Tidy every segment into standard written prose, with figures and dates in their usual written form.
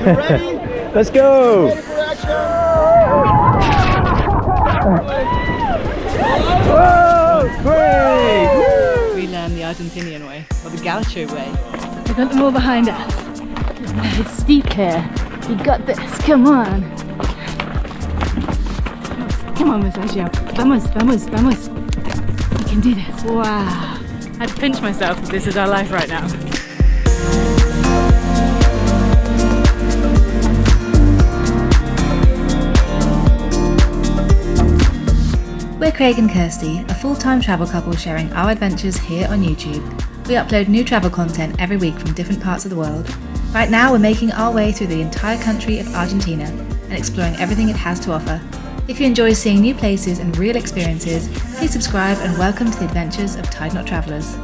Ready? Let's go! Ready for action? Whoa! Great! We learned the Argentinian way, or the Gaucho way. We've got them all behind us. It's steep here. You got this, come on. Come on, Sergio. Vamos, vamos, vamos. We can do this. Wow. I had to pinch myself that this is our life right now. We're Craig and Kirsty, a full-time travel couple sharing our adventures here on YouTube. We upload new travel content every week from different parts of the world. Right now we're making our way through the entire country of Argentina and exploring everything it has to offer. If you enjoy seeing new places and real experiences, please subscribe and welcome to the adventures of Tied Knot Travellers.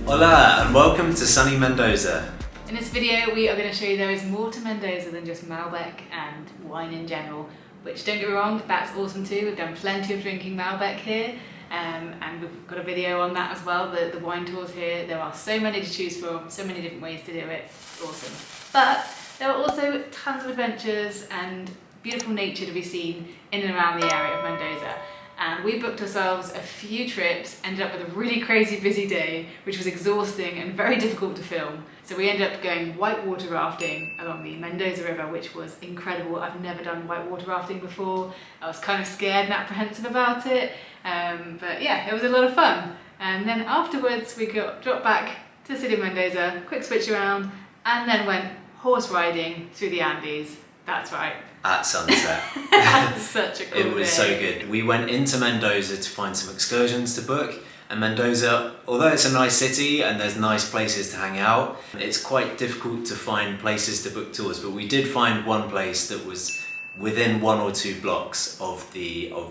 Hola and welcome to sunny Mendoza. In this video we are going to show you there is more to Mendoza than just Malbec and wine in general, which, don't get me wrong, that's awesome too. We've done plenty of drinking Malbec here and we've got a video on that as well, the wine tours here. There are so many to choose from, so many different ways to do it. Awesome. But there are also tons of adventures and beautiful nature to be seen in and around the area of Mendoza. And we booked ourselves a few trips, ended up with a really crazy busy day, which was exhausting and very difficult to film. So we ended up going whitewater rafting along the Mendoza River, which was incredible. I've never done whitewater rafting before. I was kind of scared and apprehensive about it, but yeah, it was a lot of fun. And then afterwards we dropped back to the city of Mendoza, quick switch around, and then went horse riding through the Andes. That's right. At sunset. That's such a cool It was so good. We went into Mendoza to find some excursions to book, and Mendoza, although it's a nice city and there's nice places to hang out, it's quite difficult to find places to book tours, but we did find one place that was within 1 or 2 blocks of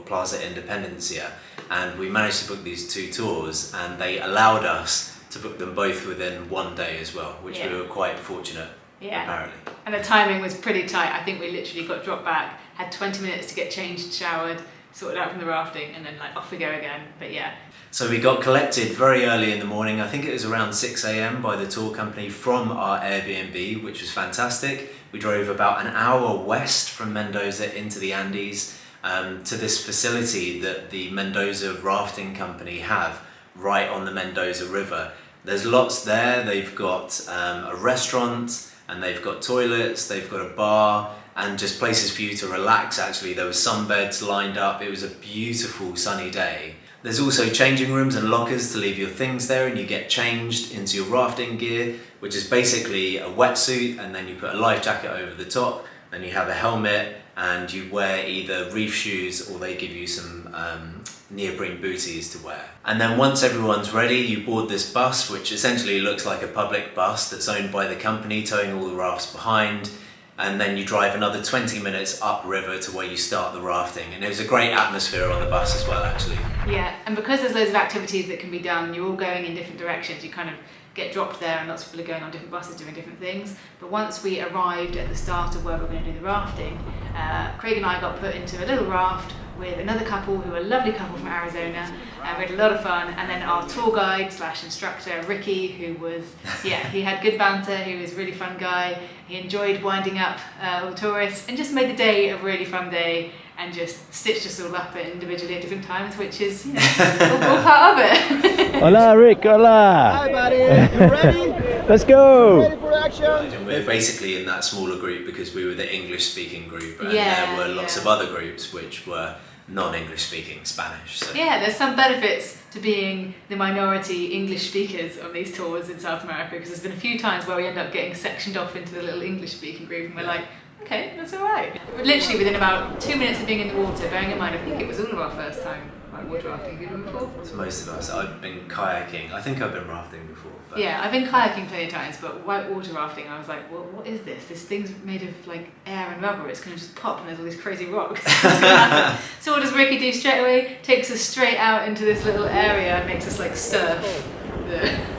Plaza Independencia, and we managed to book these 2 tours and they allowed us to book them both within 1 day as well, which we were quite fortunate. Yeah, apparently. And the timing was pretty tight. I think we literally got dropped back, had 20 minutes to get changed, showered, sorted out from the rafting, and then like off we go again. But yeah. So we got collected very early in the morning. I think it was around 6 AM by the tour company from our Airbnb, which was fantastic. We drove about an hour west from Mendoza into the Andes to this facility that the Mendoza Rafting Company have right on the Mendoza River. There's lots there. They've got a restaurant, and they've got toilets, they've got a bar, and just places for you to relax actually. There were sunbeds lined up. It was a beautiful sunny day. There's also changing rooms and lockers to leave your things there, and you get changed into your rafting gear, which is basically a wetsuit, and then you put a life jacket over the top, and you have a helmet, and you wear either reef shoes or they give you some neoprene booties to wear. And then once everyone's ready, you board this bus, which essentially looks like a public bus that's owned by the company, towing all the rafts behind, and then you drive another 20 minutes upriver to where you start the rafting. And it was a great atmosphere on the bus as well, actually. Yeah, and because there's loads of activities that can be done, you're all going in different directions. You kind of get dropped there and lots of people are going on different buses doing different things. But once we arrived at the start of where we're going to do the rafting, Craig and I got put into a little raft with another couple who are a lovely couple from Arizona. We had a lot of fun, and then our tour guide / instructor Ricky, who was, he had good banter, he was a really fun guy. He enjoyed winding up all the tourists and just made the day a really fun day, and just stitched us all up individually at different times, which is, all part of it. Hola Rick, hola! Hi buddy, you ready? Let's go! Ready for action? And we're basically in that smaller group because we were the English speaking group, and there were lots of other groups which were non-English speaking, Spanish. So. Yeah, there's some benefits to being the minority English speakers on these tours in South America, because there's been a few times where we end up getting sectioned off into the little English speaking group and we're like, okay, that's alright. Literally within about 2 minutes of being in the water, bearing in mind I think it was all of our first time water rafting. Have you done before? So most of us. I've been kayaking. I think I've been rafting before. But yeah, I've been kayaking plenty of times, but whitewater rafting, I was like, well, what is this? This thing's made of like air and rubber. It's going to just pop and there's all these crazy rocks. So what does Ricky do straight away? Takes us straight out into this little area and makes us like surf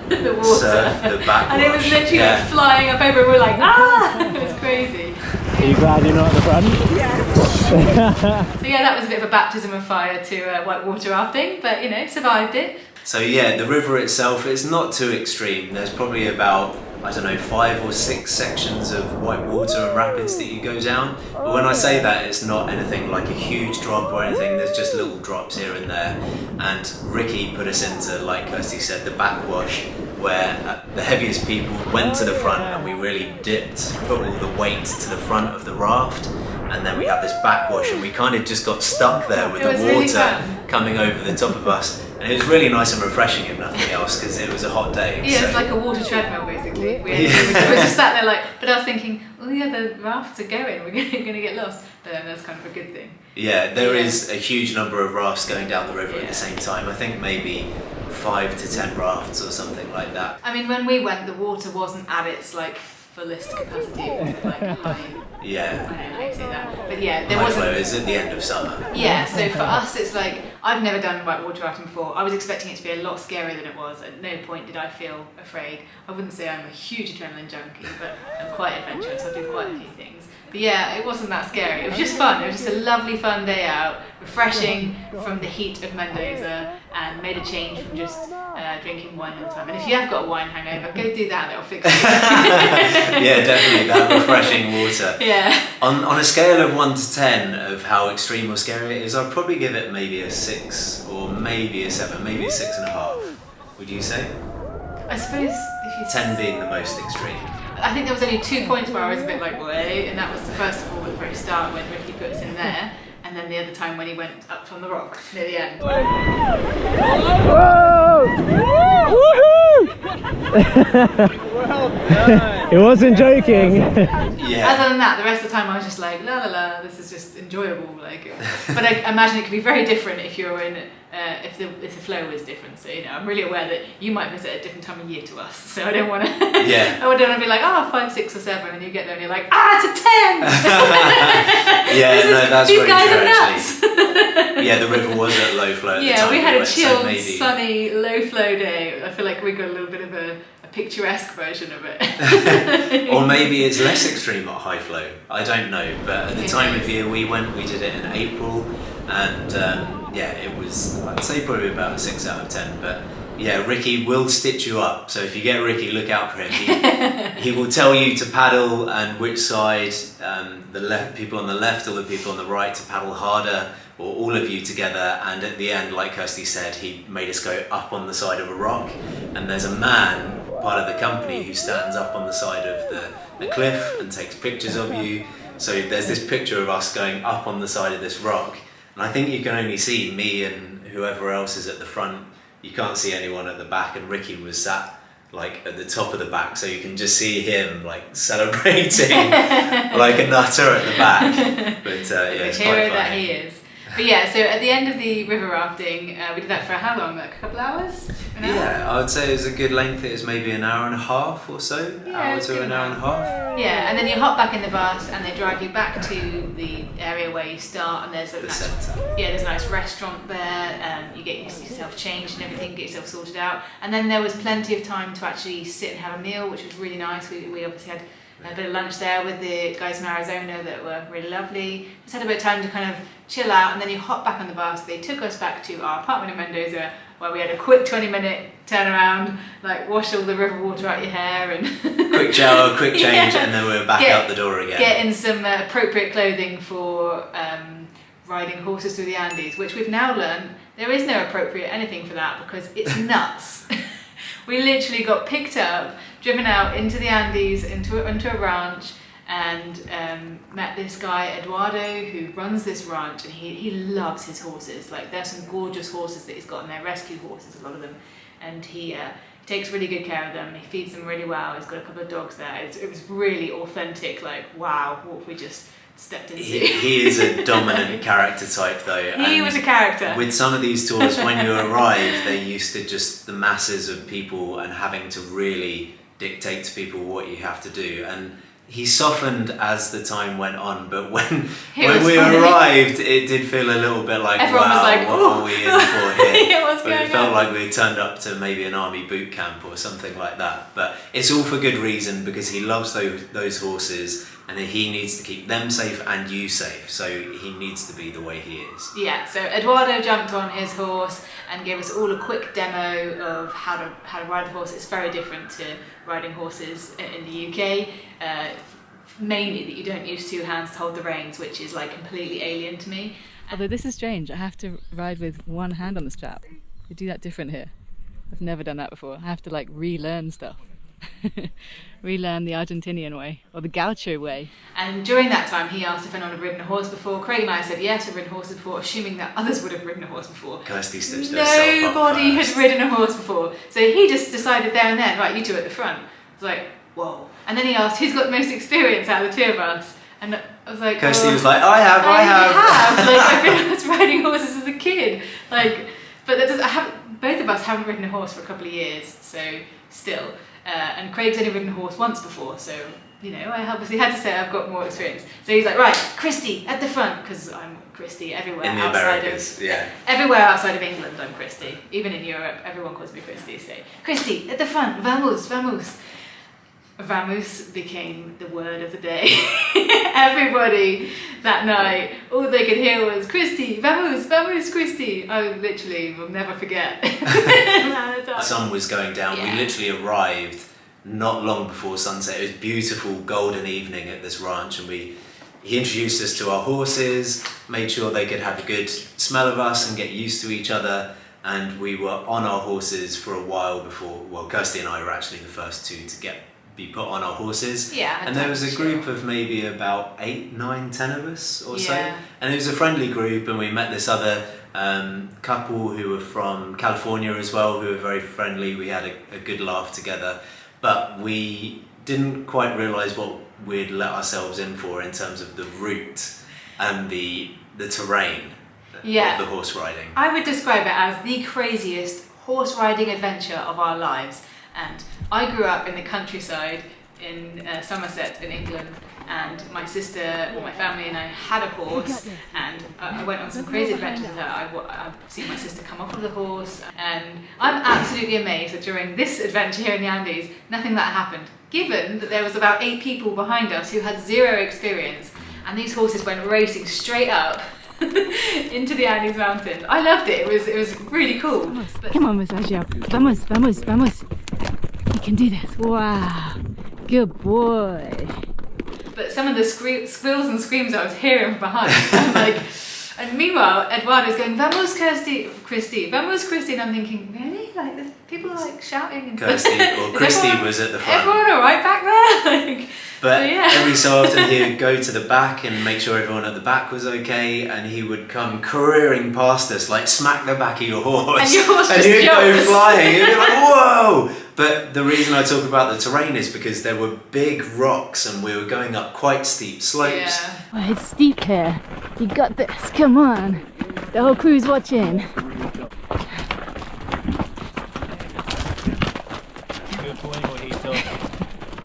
the water. Surf the backwash. And it was literally like flying up over and we're like, ah! It was crazy. Are you glad you're not at the front? So yeah, that was a bit of a baptism of fire to whitewater rafting, but you know, survived it. So yeah, the river itself is not too extreme. There's probably about, I don't know, 5 or 6 sections of white water and rapids that you go down. But when I say that, it's not anything like a huge drop or anything. There's just little drops here and there. And Ricky put us into, like Kirsty said, the backwash, where the heaviest people went to the front and we really put all the weight to the front of the raft. And then we had this backwash and we kind of just got stuck there with the water coming over the top of us. And it was really nice and refreshing, if nothing else, because it was a hot day. Yeah, so. It's like a water treadmill, basically. We just sat there like, but I was thinking, oh yeah, the rafts are going, we're going to get lost. But then that's kind of a good thing. Yeah, there is a huge number of rafts going down the river at the same time. I think maybe 5 to 10 rafts or something like that. I mean, when we went, the water wasn't at its like fullest capacity. It wasn't like high. Yeah. I don't know how you say that. But yeah, there High wasn't. flow is at the end of summer. Yeah, so for us, it's like, I've never done whitewater rafting before. I was expecting it to be a lot scarier than it was. At no point did I feel afraid. I wouldn't say I'm a huge adrenaline junkie, but I'm quite adventurous. I do quite a few things. But yeah, it wasn't that scary. It was just fun. It was just a lovely, fun day out, refreshing from the heat of Mendoza, and made a change from just drinking wine all the time. And if you have got a wine hangover, go do that. It'll fix it. Yeah, definitely that refreshing water. Yeah. On a scale of 1 to 10 of how extreme or scary it is, I'd probably give it maybe a 6 or maybe a 7, maybe a 6.5. Would you say? I suppose if you 10 being the most extreme. I think there was only 2 points where I was a bit like, wait, and that was the first of all at the very start when Ricky put us in there, and then the other time when he went up from the rock near the end. It wasn't joking. Yeah. Other than that, the rest of the time I was just like, la la la, this is just enjoyable. Like, but I imagine it could be very different if you're in, if the flow is different. So you know, I'm really aware that you might visit at a different time of year to us. So I don't want to. Yeah. I don't want to be like, 5, 6, or 7, and you get there and you're like, it's a 10. Yeah, no, that's these very guys true are nuts. actually. Yeah, the river was at low flow at the time. We had a went, chilled, so maybe. sunny, low flow day. I feel like we got a little bit of a picturesque version of it. Or maybe it's less extreme at high flow. I don't know, but at the time of year we went, we did it in April, and yeah, it was, I'd say probably about a 6 out of 10. But yeah, Ricky will stitch you up. So if you get Ricky, look out for him. He will tell you to paddle and which side, the people on the left or the people on the right to paddle harder, or all of you together. And at the end, like Kirsty said, he made us go up on the side of a rock, and there's a man, part of the company, who stands up on the side of the cliff and takes pictures of you. So there's this picture of us going up on the side of this rock, and I think you can only see me and whoever else is at the front. You can't see anyone at the back, and Ricky was sat like at the top of the back, so you can just see him like celebrating like a nutter at the back. But yeah, it's quite funny. That he is. But yeah, so at the end of the river rafting, we did that for how long? Like a couple hours? An hour? Yeah, I would say it was a good length. It was maybe an hour and a half or so. Yeah, Hour to an hour and a half. Yeah, and then you hop back in the bus and they drive you back to the area where you start, and there's a there's a nice restaurant there. You get yourself changed and everything, get yourself sorted out, and then there was plenty of time to actually sit and have a meal, which was really nice. We obviously had a bit of lunch there with the guys from Arizona that were really lovely. Just had a bit of time to kind of chill out, and then you hop back on the bus. They took us back to our apartment in Mendoza, where we had a quick 20-minute turnaround, like wash all the river water out your hair and quick shower, quick change, and then we were back out the door again. Get in some appropriate clothing for riding horses through the Andes, which we've now learned there is no appropriate anything for that because it's nuts. We literally got picked up, driven out into the Andes, into a ranch, and met this guy Eduardo who runs this ranch, and he loves his horses. Like, there's some gorgeous horses that he's got, and they're rescue horses, a lot of them, and he takes really good care of them. He feeds them really well. He's got a couple of dogs there. It was really authentic. Like, wow, what we just stepped into. He is a dominant character type though. He was a character. With some of these tours, when you arrive, they're used to just the masses of people and having to really dictate to people what you have to do. And he softened as the time went on, but when we arrived, it did feel a little bit like, everyone was like, what are we in for here? Yeah, what's but going it felt on? like we had turned up to maybe an army boot camp or something like that. But it's all for good reason, because he loves those horses. and he needs to keep them safe and you safe, so he needs to be the way he is. Yeah, so Eduardo jumped on his horse and gave us all a quick demo of how to ride the horse. It's very different to riding horses in the UK. Mainly that you don't use two hands to hold the reins, which is like completely alien to me. Although this is strange, I have to ride with one hand on the strap. We do that different here. I've never done that before. I have to like relearn stuff. Relearn the Argentinian way, or the gaucho way. And during that time he asked if anyone had ridden a horse before. Craig and I said yes, we've ridden horses before, assuming that others would have ridden a horse before. Kirsty stitched herself up Nobody had first. ridden a horse before. So he just decided there and then, right, you two at the front. It's like, whoa. And then he asked who's got the most experience out of the two of us. And I was like, Kirsty was like, I have. Like, I've been riding horses as a kid. Like, but that doesn't, both of us haven't ridden a horse for a couple of years, so still. And Craig's only ridden a horse once before, so, you know, I obviously had to say I've got more experience. So he's like, right, Christy at the front, because I'm Christy everywhere In the outside Americas, of, yeah. Everywhere outside of England, I'm Christy. Even in Europe, everyone calls me Christy. So, Christy at the front, vamos, vamos. Vamos became the word of the day. Everybody that night, all they could hear was Christy, vamos, vamos, Christy. I literally will never forget. The sun was going down. Yeah. We literally arrived not long before sunset. It was a beautiful golden evening at this ranch, and he introduced us to our horses, made sure they could have a good smell of us and get used to each other. And we were on our horses for a while before, well, Kirsty and I were actually the first two to be put on our horses. Yeah. And there was a group of maybe about 8, 9, 10 of us or so. Yeah. And it was a friendly group, and we met this other couple who were from California as well, who were very friendly. We had a good laugh together, but we didn't quite realise what we'd let ourselves in for in terms of the route and the terrain of the horse riding. I would describe it as the craziest horse riding adventure of our lives. And I grew up in the countryside in Somerset in England, and my sister, or my family and I had a horse, and I went on some crazy adventures with her. I've seen my sister come off of the horse, and I'm absolutely amazed that during this adventure here in the Andes, nothing like that happened, given that there was about 8 people behind us who had 0 experience, and these horses went racing straight up into the Andes Mountains. I loved it. It was really cool. Come on, Sergio. Vamos, vamos, vamos. You can do this. Wow. Good boy. But some of the squeals and screams I was hearing from behind, I'm like, and meanwhile Eduardo's going, vamos Christy, vamos Christy, and I'm thinking, really? Like, there's people like shouting and Christy was at the front. Everyone alright back there? Like, But so, yeah. every so often he would go to the back and make sure everyone at the back was okay, and he would come careering past us, like smack the back of your horse. And your horse and just he'd go jumps. flying. You'd be like, whoa! But the reason I talk about the terrain is because there were big rocks and we were going up quite steep slopes. Yeah. Oh, it's steep here. You got this. Come on. The whole crew's watching.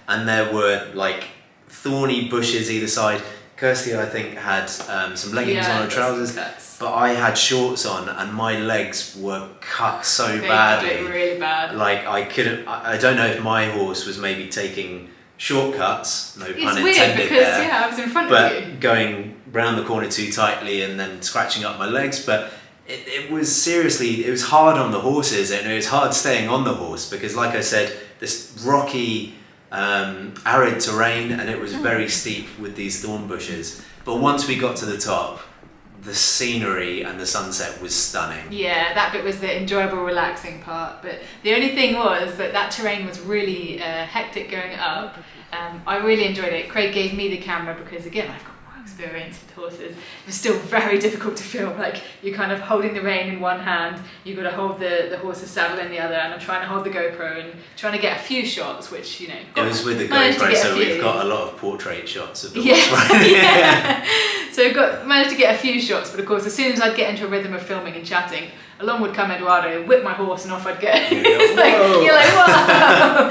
And there were like thorny bushes either side. Kirsty, I think, had some leggings on her trousers, but I had shorts on and my legs were cut so badly. Really bad. Like I don't know if my horse was maybe taking shortcuts, no pun It's intended weird because there, yeah, I was in front of you. but going round the corner too tightly and then scratching up my legs. But it was seriously, it was hard on the horses, and it was hard staying on the horse because, like I said, this rocky arid terrain, and it was very steep with these thorn bushes. But once we got to the top, the scenery and the sunset was stunning. Yeah, that bit was the enjoyable, relaxing part. But the only thing was that terrain was really hectic going up. I really enjoyed it. Craig gave me the camera because, again, I've got more experience with horses. It was still very difficult to film. Like, you're kind of holding the rein in one hand, you've got to hold the horse's saddle in the other, and I'm trying to hold the GoPro and trying to get a few shots, which, you know... It was with the managed to GoPro, get a so we've few. got a lot of portrait shots of the Yeah, horse riding. yeah. So managed to get a few shots, but of course, as soon as I'd get into a rhythm of filming and chatting, along would come Eduardo, whip my horse, and off I'd go. It's like, you're like, whoa!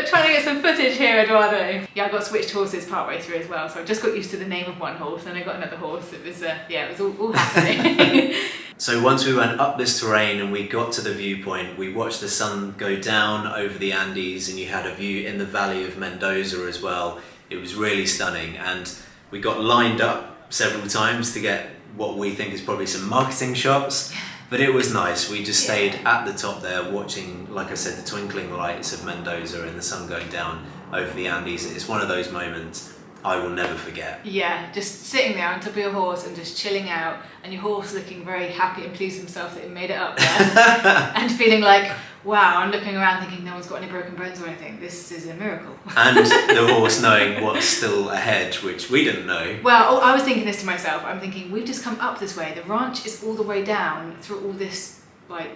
Trying to get some footage here, Eduardo. Yeah, I got switched horses partway through as well, so I just got used to the name of one horse, and I got another horse. It was, yeah, it was all happening. So once we went up this terrain and we got to the viewpoint, we watched the sun go down over the Andes, and you had a view in the valley of Mendoza as well. It was really stunning, and we got lined up several times to get what we think is probably some marketing shots, but it was nice. We just stayed at the top there watching, like I said, the twinkling lights of Mendoza and the sun going down over the Andes. It's one of those moments I will never forget. Yeah, just sitting there on top of your horse and just chilling out, and your horse looking very happy and pleased with himself that he made it up there, and feeling like, wow, I'm looking around thinking no one's got any broken bones or anything. This is a miracle. And the horse knowing what's still ahead, which we didn't know. Well, I was thinking this to myself. I'm thinking, we've just come up this way. The ranch is all the way down through all this like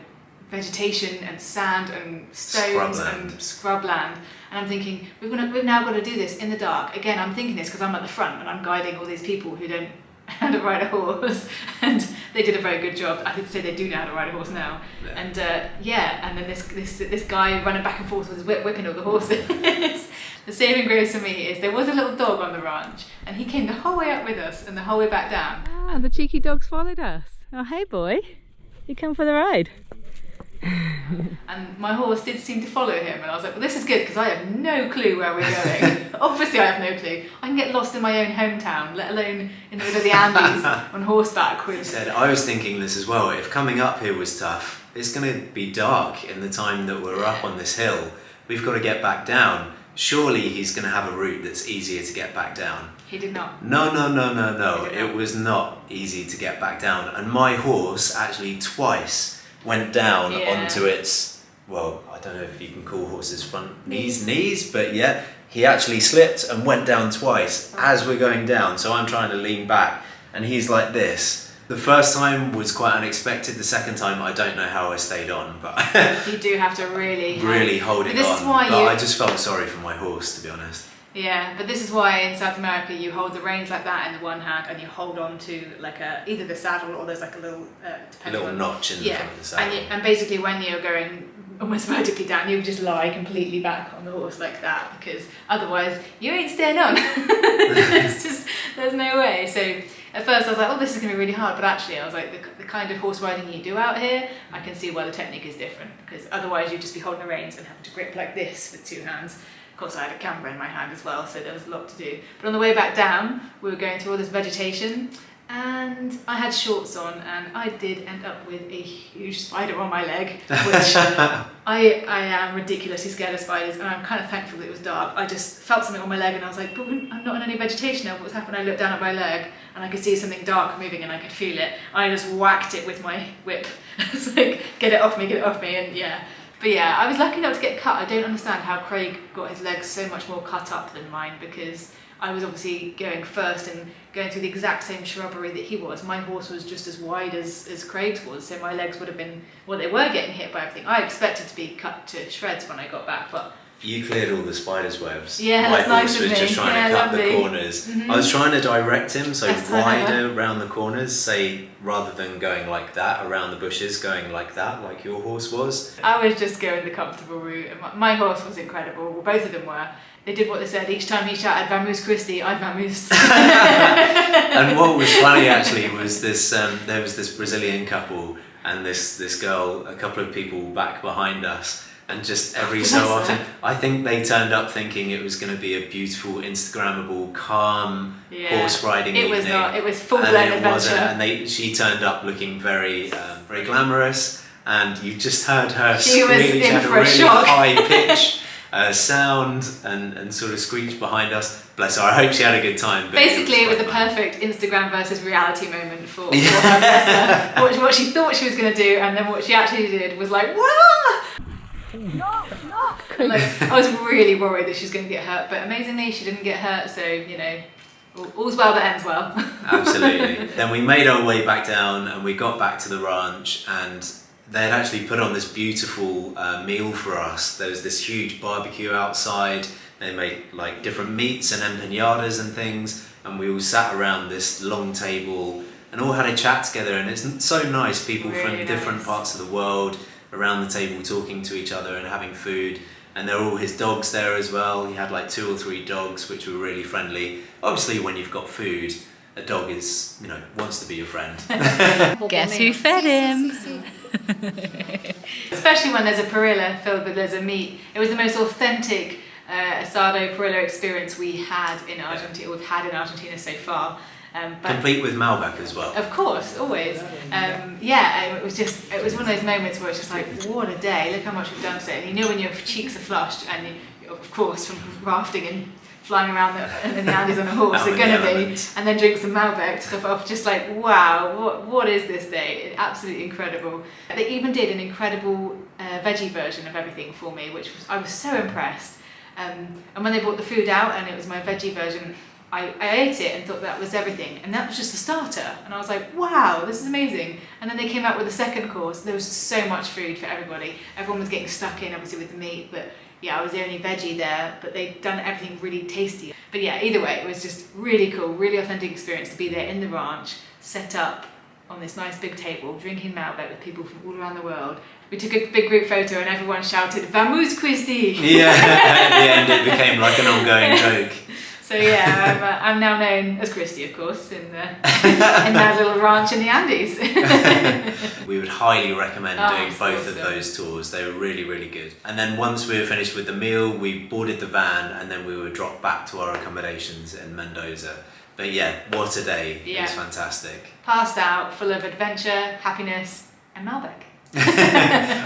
vegetation and sand and stones and scrubland. And I'm thinking, we've now got to do this in the dark. Again, I'm thinking this because I'm at the front and I'm guiding all these people who don't know how to ride a horse, and they did a very good job. I could say they do know how to ride a horse now. Yeah. And and then this guy running back and forth with his whip, whipping all the horses. The saving grace for me is there was a little dog on the ranch, and he came the whole way up with us and the whole way back down. Ah, the cheeky dogs followed us. Oh, hey boy, you come for the ride. And my horse did seem to follow him, and I was like, well, this is good because I have no clue where we're going. Obviously I have no clue. I can get lost in my own hometown, let alone in the middle of the Andes on horseback with... I was thinking this as well. If coming up here was tough, it's going to be dark in the time that we're up on this hill. We've got to get back down. Surely he's going to have a route that's easier to get back down. He did not. No. It was not easy to get back down. And my horse actually twice went down onto its, well, I don't know if you can call horses front knees, but yeah, he actually slipped and went down twice as we're going down. So I'm trying to lean back and he's like this. The first time was quite unexpected. The second time, I don't know how I stayed on, but you do have to really hold it on. Is why I just felt sorry for my horse, to be honest. Yeah, but this is why in South America you hold the reins like that in the one hand and you hold on to like either the saddle or there's like a little notch in the front of the saddle. And basically when you're going almost vertically down, you just lie completely back on the horse like that, because otherwise you ain't staying on. It's just, there's no way. So at first I was like, oh, this is going to be really hard, but actually I was like, the kind of horse riding you do out here, I can see why the technique is different, because otherwise you'd just be holding the reins and having to grip like this with two hands. Of course I had a camera in my hand as well, so there was a lot to do. But on the way back down, we were going through all this vegetation, and I had shorts on, and I did end up with a huge spider on my leg, which I am ridiculously scared of spiders, and I'm kind of thankful that it was dark. I just felt something on my leg, and I was like, but I'm not in any vegetation now, what's happened? I looked down at my leg, and I could see something dark moving, and I could feel it. I just whacked it with my whip. It's like, get it off me, and yeah. But yeah, I was lucky not to get cut. I don't understand how Craig got his legs so much more cut up than mine, because I was obviously going first and going through the exact same shrubbery that he was. My horse was just as wide as Craig's was, so my legs would have been, well, they were getting hit by everything. I expected to be cut to shreds when I got back, but... You cleared all the spiders' webs. Yeah, my that's nice horse of was me. just trying to cut the corners. Mm-hmm. I was trying to direct him, so wider around the corners, say, rather than going like that around the bushes, going like that, like your horse was. I was just going the comfortable route. My horse was incredible. Well, both of them were. They did what they said. Each time he shouted "Vamos Christi," I vamoosed. And what was funny actually was this. There was this Brazilian couple and this girl, a couple of people back behind us. And just every so often, I think they turned up thinking it was going to be a beautiful, Instagrammable, calm horse riding evening. It was not. It was full-blown adventure. And she turned up looking very, very glamorous. And you just heard her She had a for a really shock. high pitch sound and sort of screech behind us. Bless her. I hope she had a good time. Basically, it was the perfect Instagram versus reality moment for her. What she thought she was going to do, and then what she actually did was like, wah! Like, I was really worried that she was going to get hurt, but amazingly she didn't get hurt, so you know, all's well that ends well. Absolutely. Then we made our way back down and we got back to the ranch, and they had actually put on this beautiful meal for us. There was this huge barbecue outside. They made like different meats and empanadas and things, and we all sat around this long table and all had a chat together, and it's so nice, people really from different parts of the world around the table talking to each other and having food. And there were all his dogs there as well. He had like 2 or 3 dogs, which were really friendly. Obviously, when you've got food, a dog is, you know, wants to be your friend. Guess who fed him? Especially when there's a parrilla filled with loads of meat. It was the most authentic asado parrilla experience we've had in Argentina so far. But complete with Malbec as well. Of course, always. It was one of those moments where it's just like, what a day, look how much we've done today. And you know when your cheeks are flushed, and you, of course from rafting and flying around in the Andes on a horse, they're going to be, and then drink some Malbec to top off, just like, wow, what is this day? Absolutely incredible. They even did an incredible veggie version of everything for me, I was so impressed. And when they brought the food out and it was my veggie version, I ate it and thought that was everything, and that was just the starter, and I was like, wow, this is amazing. And then they came out with the second course. There was so much food for everybody. Everyone was getting stuck in, obviously, with the meat, but yeah, I was the only veggie there, but they'd done everything really tasty. But yeah, either way, it was just really cool, really authentic experience to be there in the ranch, set up on this nice big table, drinking Malbec with people from all around the world. We took a big group photo and everyone shouted, "Vamos, Christy!" Yeah, at the end it became like an ongoing joke. So yeah, I'm now known as Christy, of course, in that little ranch in the Andes. We would highly recommend doing both of awesome. those tours. They were really, really good. And then once we were finished with the meal, we boarded the van and then we were dropped back to our accommodations in Mendoza. But yeah, what a day. Yeah. It was fantastic. Passed out, full of adventure, happiness, and Malbec.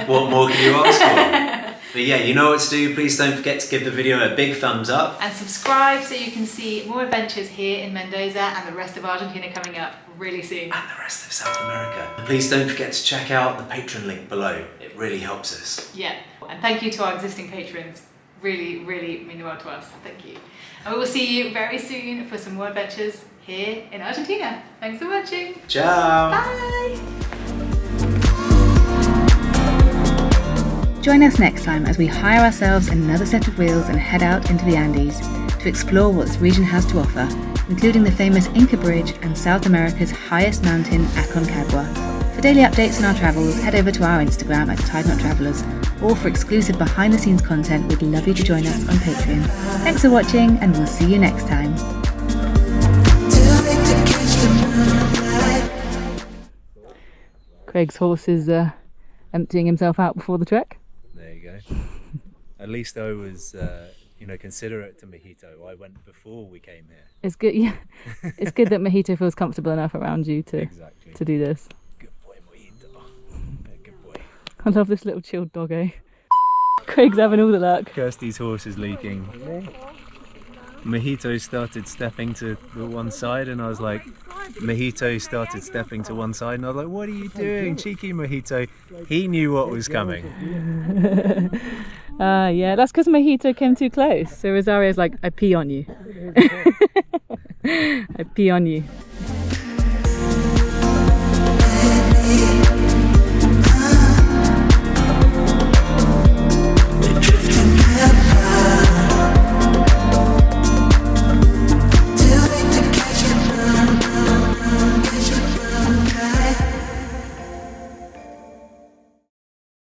What more can you ask for? But yeah, you know what to do. Please don't forget to give the video a big thumbs up. And subscribe so you can see more adventures here in Mendoza and the rest of Argentina coming up really soon. And the rest of South America. And please don't forget to check out the Patreon link below. It really helps us. Yeah, and thank you to our existing patrons. Really, really mean the world to us. Thank you. And we will see you very soon for some more adventures here in Argentina. Thanks for watching. Ciao. Bye. Join us next time as we hire ourselves another set of wheels and head out into the Andes to explore what this region has to offer, including the famous Inca Bridge and South America's highest mountain, Aconcagua. For daily updates on our travels, head over to our Instagram at Tide Not Travellers, or for exclusive behind-the-scenes content, we'd love you to join us on Patreon. Thanks for watching, and we'll see you next time. Craig's horse is emptying himself out before the trek. There you go. At least I was, considerate to Mojito. I went before we came here. It's good, yeah. It's good that Mojito feels comfortable enough around you to do this. Good boy, Mojito. Yeah, good boy. I love this little chilled doggo. Craig's having all the luck. Kirsty's horse is leaking. Mojito started stepping to the one side, and I was like, Mojito started stepping to one side, and I was like, what are you doing, cheeky Mojito? He knew what was coming. Yeah, that's because Mojito came too close. So Rosario's like, I pee on you. I pee on you.